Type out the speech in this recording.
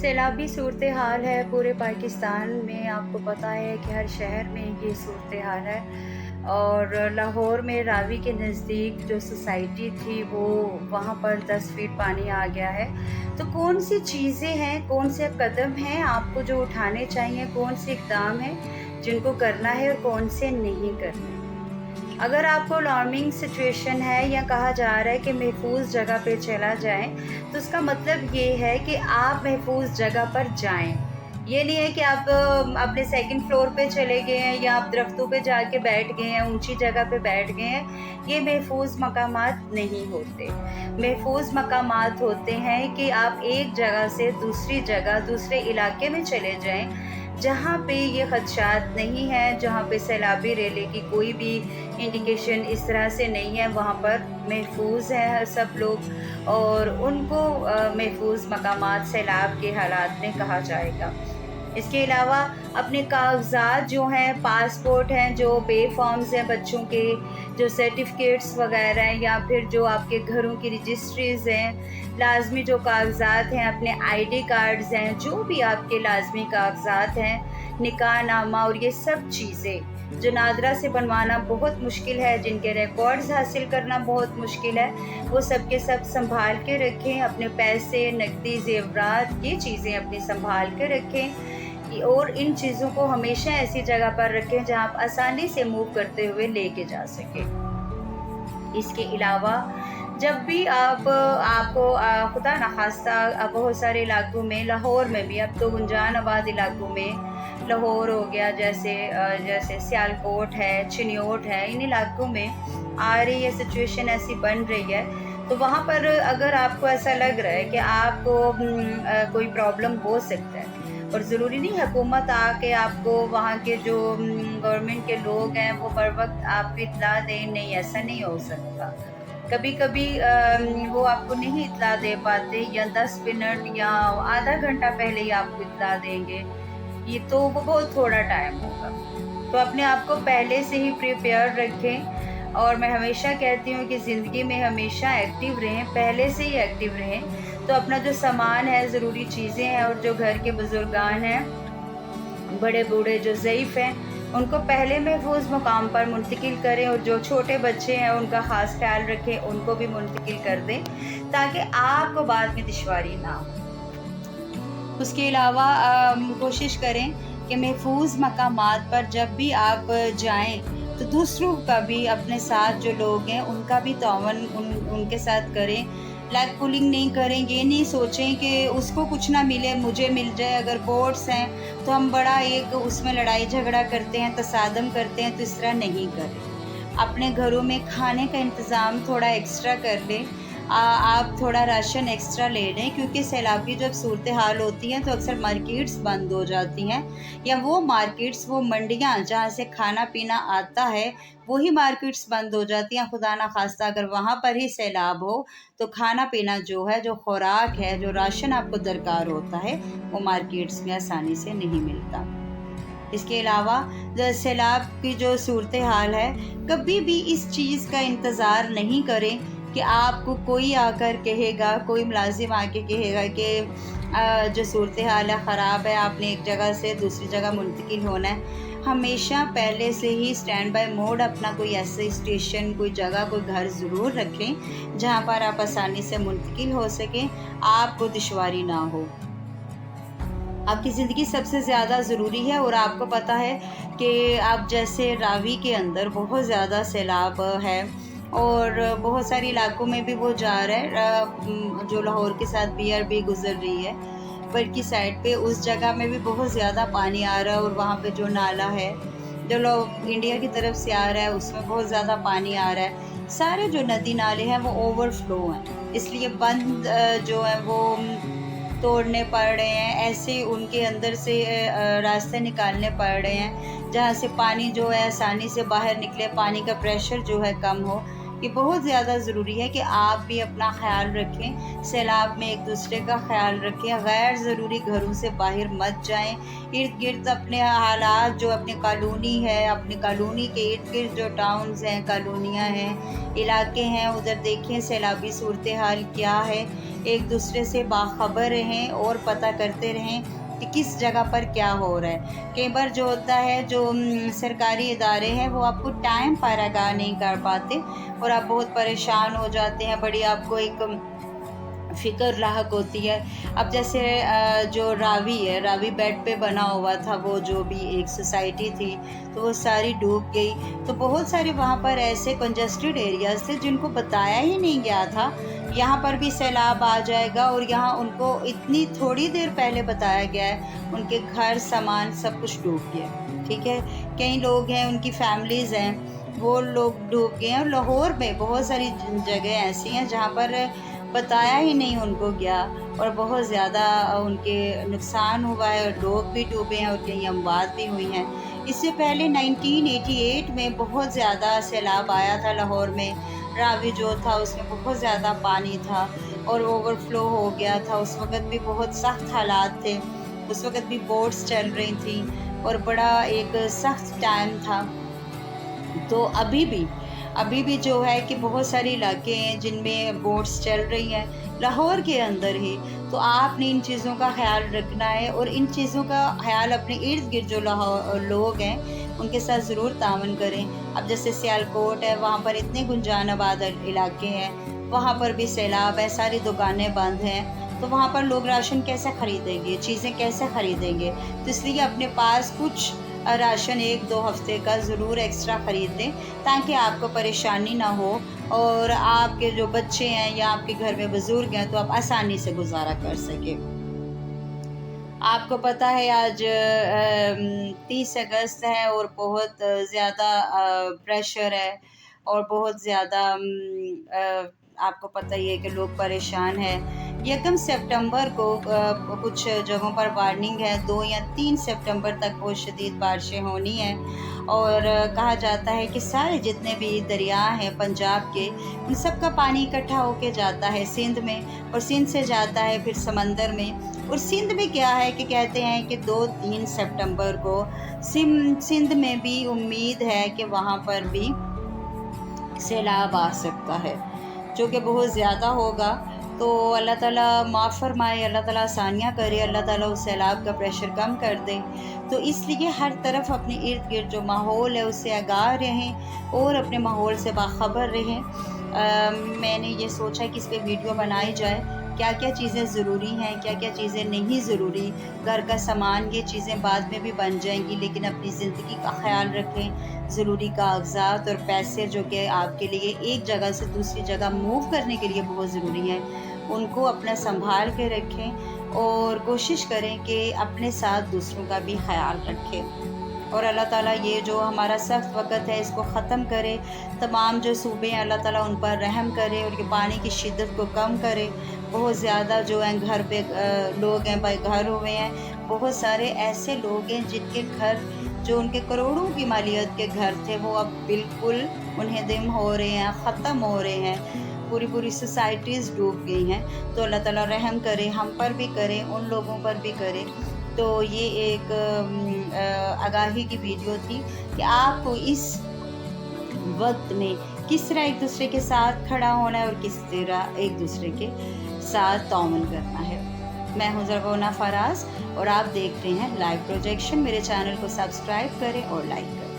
سیلابی صورتحال ہے پورے پاکستان میں. آپ کو پتہ ہے کہ ہر شہر میں یہ صورتحال ہے. اور لاہور میں راوی کے نزدیک جو سوسائٹی تھی وہ وہاں پر 10 فٹ پانی آ گیا ہے. تو کون سی چیزیں ہیں، کون سے قدم ہیں آپ کو جو اٹھانے چاہیے، کون سے اقدام ہیں جن کو کرنا ہے اور کون سے نہیں کرنے. اگر آپ کو الارمنگ سچویشن ہے یا کہا جا رہا ہے کہ محفوظ جگہ پہ چلا جائیں، تو اس کا مطلب یہ ہے کہ آپ محفوظ جگہ پر جائیں. یہ نہیں ہے کہ آپ اپنے سیکنڈ فلور پہ چلے گئے ہیں یا آپ درختوں پہ جا کے بیٹھ گئے ہیں، اونچی جگہ پہ بیٹھ گئے ہیں. یہ محفوظ مقامات نہیں ہوتے. محفوظ مقامات ہوتے ہیں کہ آپ ایک جگہ سے دوسری جگہ، دوسرے علاقے میں چلے جائیں جہاں پہ یہ خدشات نہیں ہیں، جہاں پہ سیلابی ریلے کی کوئی بھی انڈیکیشن اس طرح سے نہیں ہے. وہاں پر محفوظ ہیں سب لوگ، اور ان کو محفوظ مقامات سیلاب کے حالات میں کہا جائے گا. اس کے علاوہ اپنے کاغذات جو ہیں، پاسپورٹ ہیں جو بے فارمز ہیں بچوں کے، جو سرٹیفکیٹس وغیرہ ہیں، یا پھر جو آپ کے گھروں کی رجسٹریز ہیں، لازمی جو کاغذات ہیں، اپنے آئی ڈی کارڈز ہیں، جو بھی آپ کے لازمی کاغذات ہیں، نکاح نامہ اور یہ سب چیزیں جو نادرہ سے بنوانا بہت مشکل ہے، جن کے ریکارڈز حاصل کرنا بہت مشکل ہے، وہ سب کے سب سنبھال کے رکھیں. اپنے پیسے، نقدی زیورات، یہ چیزیں اپنی سنبھال کے رکھیں. اور ان چیزوں کو ہمیشہ ایسی جگہ پر رکھیں جہاں آپ آسانی سے موو کرتے ہوئے لے کے جا سکیں. اس کے علاوہ جب بھی آپ کو خدا نخواستہ بہت سارے علاقوں میں، لاہور میں بھی، اب تو گنجان آباد علاقوں میں، لاہور ہو گیا، جیسے سیالکوٹ ہے، چنیوٹ ہے، ان علاقوں میں آ رہی ہے سچویشن، ایسی بن رہی ہے. تو وہاں پر اگر آپ کو ایسا لگ رہا ہے کہ آپ کو کوئی پرابلم ہو سکتا ہے، اور ضروری نہیں حکومت آ کے آپ کو، وہاں کے جو گورنمنٹ کے لوگ ہیں وہ بر وقت آپ کو اطلاع دیں، نہیں، ایسا نہیں ہو سکتا. کبھی کبھی وہ آپ کو نہیں اطلاع دے پاتے، یا 10 منٹ یا آدھا گھنٹہ پہلے ہی آپ کو اطلاع دیں گے. یہ تو وہ بہت تھوڑا ٹائم ہوگا. تو اپنے آپ کو پہلے سے ہی پریپیئر رکھیں. اور میں ہمیشہ کہتی ہوں کہ زندگی میں ہمیشہ ایکٹیو رہیں، پہلے سے ہی ایکٹیو رہیں. تو اپنا جو سامان ہے، ضروری چیزیں ہیں، اور جو گھر کے بزرگان ہیں، بڑے بوڑھے جو ضعیف ہیں، ان کو پہلے محفوظ مقام پر منتقل کریں. اور جو چھوٹے بچے ہیں ان کا خاص خیال رکھیں، ان کو بھی منتقل کر دیں تاکہ آپ کو بعد میں دشواری نہ ہو. اس کے علاوہ کوشش کریں کہ محفوظ مقامات پر جب بھی آپ جائیں تو دوسروں کا بھی، اپنے ساتھ جو لوگ ہیں ان کا بھی تعاون ان کے ساتھ کریں. لیگ پولنگ نہیں کریں. یہ نہیں سوچیں کہ اس کو کچھ نہ ملے، مجھے مل جائے. اگر بوٹس ہیں تو ہم بڑا ایک اس میں لڑائی جھگڑا کرتے ہیں، تصادم کرتے ہیں. تو اس طرح نہیں کریں. اپنے گھروں میں کھانے کا انتظام تھوڑا ایکسٹرا کر لیں. آپ تھوڑا راشن ایکسٹرا لے لیں، کیونکہ سیلابی جب صورتحال ہوتی ہیں تو اکثر مارکیٹس بند ہو جاتی ہیں، یا وہ مارکیٹس، وہ منڈیاں جہاں سے کھانا پینا آتا ہے، وہی مارکیٹس بند ہو جاتی ہیں. خدا نخواستہ اگر وہاں پر ہی سیلاب ہو تو کھانا پینا جو ہے، جو خوراک ہے، جو راشن آپ کو درکار ہوتا ہے، وہ مارکیٹس میں آسانی سے نہیں ملتا. اس کے علاوہ سیلاب کی جو صورتحال ہے، کبھی بھی اس چیز کا انتظار نہیں کریں کہ آپ کو کوئی آ کر کہے گا، کوئی ملازم آ کے کہے گا کہ جو صورتحال ہے خراب ہے، آپ نے ایک جگہ سے دوسری جگہ منتقل ہونا ہے. ہمیشہ پہلے سے ہی اسٹینڈ بائی موڈ اپنا کوئی ایسے اسٹیشن، کوئی جگہ، کوئی گھر ضرور رکھیں جہاں پر آپ آسانی سے منتقل ہو سکیں، آپ کو دشواری نہ ہو. آپ کی زندگی سب سے زیادہ ضروری ہے، اور آپ کو پتہ ہے کہ آپ جیسے راوی کے اندر بہت زیادہ سیلاب ہے، اور بہت سارے علاقوں میں بھی وہ جا رہا ہے، جو لاہور کے ساتھ BRB گزر رہی ہے پر کی سائڈ پہ، اس جگہ میں بھی بہت زیادہ پانی آ رہا ہے. اور وہاں پہ جو نالا ہے جو لوگ انڈیا کی طرف سے آ رہا ہے، اس میں بہت زیادہ پانی آ رہا ہے. سارے جو ندی نالے ہیں وہ اوور فلو ہیں، اس لیے بند جو ہے وہ توڑنے پڑ رہے ہیں. ایسے ان کے اندر سے راستے نکالنے پڑ رہے ہیں جہاں سے پانی جو ہے آسانی سے باہر نکلے، پانی کا پریشر جو ہے کم ہو. کہ بہت زیادہ ضروری ہے کہ آپ بھی اپنا خیال رکھیں، سیلاب میں ایک دوسرے کا خیال رکھیں، غیر ضروری گھروں سے باہر مت جائیں، ارد گرد اپنے حالات جو اپنی کالونی ہے، اپنی کالونی کے ارد گرد جو ٹاؤنز ہیں، کالونیاں ہیں، علاقے ہیں، ادھر دیکھیں سیلابی صورتحال کیا ہے، ایک دوسرے سے باخبر رہیں اور پتہ کرتے رہیں کہ کس جگہ پر کیا ہو رہا ہے۔ کئی بار جو ہوتا ہے جو سرکاری ادارے ہیں وہ آپ کو ٹائم پر آگاہ نہیں کر پاتے اور آپ بہت پریشان ہو جاتے ہیں، بڑی آپ کو ایک فکر لاحق ہوتی ہے۔ اب جیسے جو راوی بیڈ پہ بنا ہوا تھا، وہ جو بھی ایک سوسائٹی تھی تو وہ ساری ڈوب گئی، تو بہت سارے وہاں پر ایسے کنجسٹڈ ایریاز تھے جن کو بتایا ہی نہیں گیا تھا یہاں پر بھی سیلاب آ جائے گا، اور یہاں ان کو اتنی تھوڑی دیر پہلے بتایا گیا ہے، ان کے گھر سامان سب کچھ ڈوب گیا، ٹھیک ہے۔ کئی لوگ ہیں، ان کی فیملیز ہیں، وہ لوگ ڈوب گئے ہیں، اور لاہور میں بہت ساری جگہ ایسی ہیں جہاں پر بتایا ہی نہیں ان کو گیا، اور بہت زیادہ ان کے نقصان ہوا ہے، اور لوگ بھی ڈوبے ہیں اور کئی اموات بھی ہوئی ہیں۔ اس سے پہلے 1988 میں بہت زیادہ سیلاب آیا تھا لاہور میں، راوی جو تھا اس میں بہت زیادہ پانی تھا اور اوور فلو ہو گیا تھا، اس وقت بھی بہت سخت حالات تھے، اس وقت بھی بوٹس چل رہی تھیں اور بڑا ایک سخت ٹائم تھا۔ تو ابھی بھی جو ہے کہ بہت سارے علاقے ہیں جن میں بوٹس چل رہی ہیں لاہور کے اندر ہی، تو آپ نے ان چیزوں کا خیال رکھنا ہے، اور ان چیزوں کا خیال اپنے ارد گرد جو لوگ ہیں ان کے ساتھ ضرور تعاون کریں۔ اب جیسے سیالکوٹ ہے، وہاں پر اتنے گنجان آباد علاقے ہیں، وہاں پر بھی سیلاب ہے، ساری دکانیں بند ہیں، تو وہاں پر لوگ راشن کیسے خریدیں گے، چیزیں کیسے خریدیں گے؟ تو اس لیے اپنے پاس کچھ راشن 1-2 ہفتے کا ضرور ایکسٹرا خرید لیں تاکہ آپ کو پریشانی نہ ہو، اور آپ کے جو بچے ہیں یا آپ کے گھر میں بزرگ ہیں تو آپ آسانی سے گزارا کر سکیں۔ آپ کو پتہ ہے آج 30 اگست ہے اور بہت زیادہ پریشر ہے اور بہت زیادہ آپ کو پتہ ہی ہے کہ لوگ پریشان ہیں۔ 1 سپٹمبر کو کچھ جگہوں پر وارننگ ہے، 2 یا 3 سپٹمبر تک بہت شدید بارشیں ہونی ہیں، اور کہا جاتا ہے کہ سارے جتنے بھی دریا ہیں پنجاب کے، ان سب کا پانی اکٹھا ہو کے جاتا ہے سندھ میں، اور سندھ سے جاتا ہے پھر سمندر میں، اور سندھ میں کیا ہے کہ کہتے ہیں کہ 2-3 سپٹمبر کو سندھ میں بھی امید ہے کہ وہاں پر بھی سیلاب آ سکتا ہے، جو کہ بہت زیادہ ہوگا۔ تو اللہ تعالیٰ معاف فرمائے، اللہ تعالیٰ آسانیاں کرے، اللہ تعالیٰ اس سیلاب کا پریشر کم کر دے۔ تو اس لیے ہر طرف اپنے ارد گرد جو ماحول ہے اس سے آگاہ رہیں اور اپنے ماحول سے باخبر رہیں۔ میں نے یہ سوچا کہ اس پہ ویڈیو بنائی جائے، کیا کیا چیزیں ضروری ہیں، کیا کیا چیزیں نہیں ضروری، گھر کا سامان، یہ چیزیں بعد میں بھی بن جائیں گی، لیکن اپنی زندگی کا خیال رکھیں۔ ضروری کاغذات اور پیسے جو کہ آپ کے لیے ایک جگہ سے دوسری جگہ موو کرنے کے لیے بہت ضروری ہیں، ان کو اپنا سنبھال کے رکھیں، اور کوشش کریں کہ اپنے ساتھ دوسروں کا بھی خیال رکھیں، اور اللہ تعالیٰ یہ جو ہمارا سخت وقت ہے اس کو ختم کرے، تمام جو صوبے ہیں اللہ تعالیٰ ان پر رحم کرے اور یہ پانی کی شدت کو کم کرے۔ بہت زیادہ جو ہیں گھر پہ لوگ ہیں بھائی گھر ہوئے ہیں، بہت سارے ایسے لوگ ہیں جن کے گھر جو ان کے کروڑوں کی مالیت کے گھر تھے وہ اب بالکل منہدم ہو رہے ہیں، ختم ہو رہے ہیں، پوری سوسائٹیز ڈوب گئی ہیں۔ تو اللہ تعالیٰ رحم کرے، ہم پر بھی کرے، ان لوگوں پر بھی کرے۔ تو یہ ایک آگاہی کی ویڈیو تھی کہ آپ کو اس وقت میں کس طرح ایک دوسرے کے ساتھ کھڑا ہونا ہے اور کس طرح ایک دوسرے کے ساتھ تعاون کرنا ہے۔ میں ہوں زرغونہ فراز اور آپ دیکھ رہے ہیں لائیو پروجیکشن۔ میرے چینل کو سبسکرائب کریں اور لائک کریں۔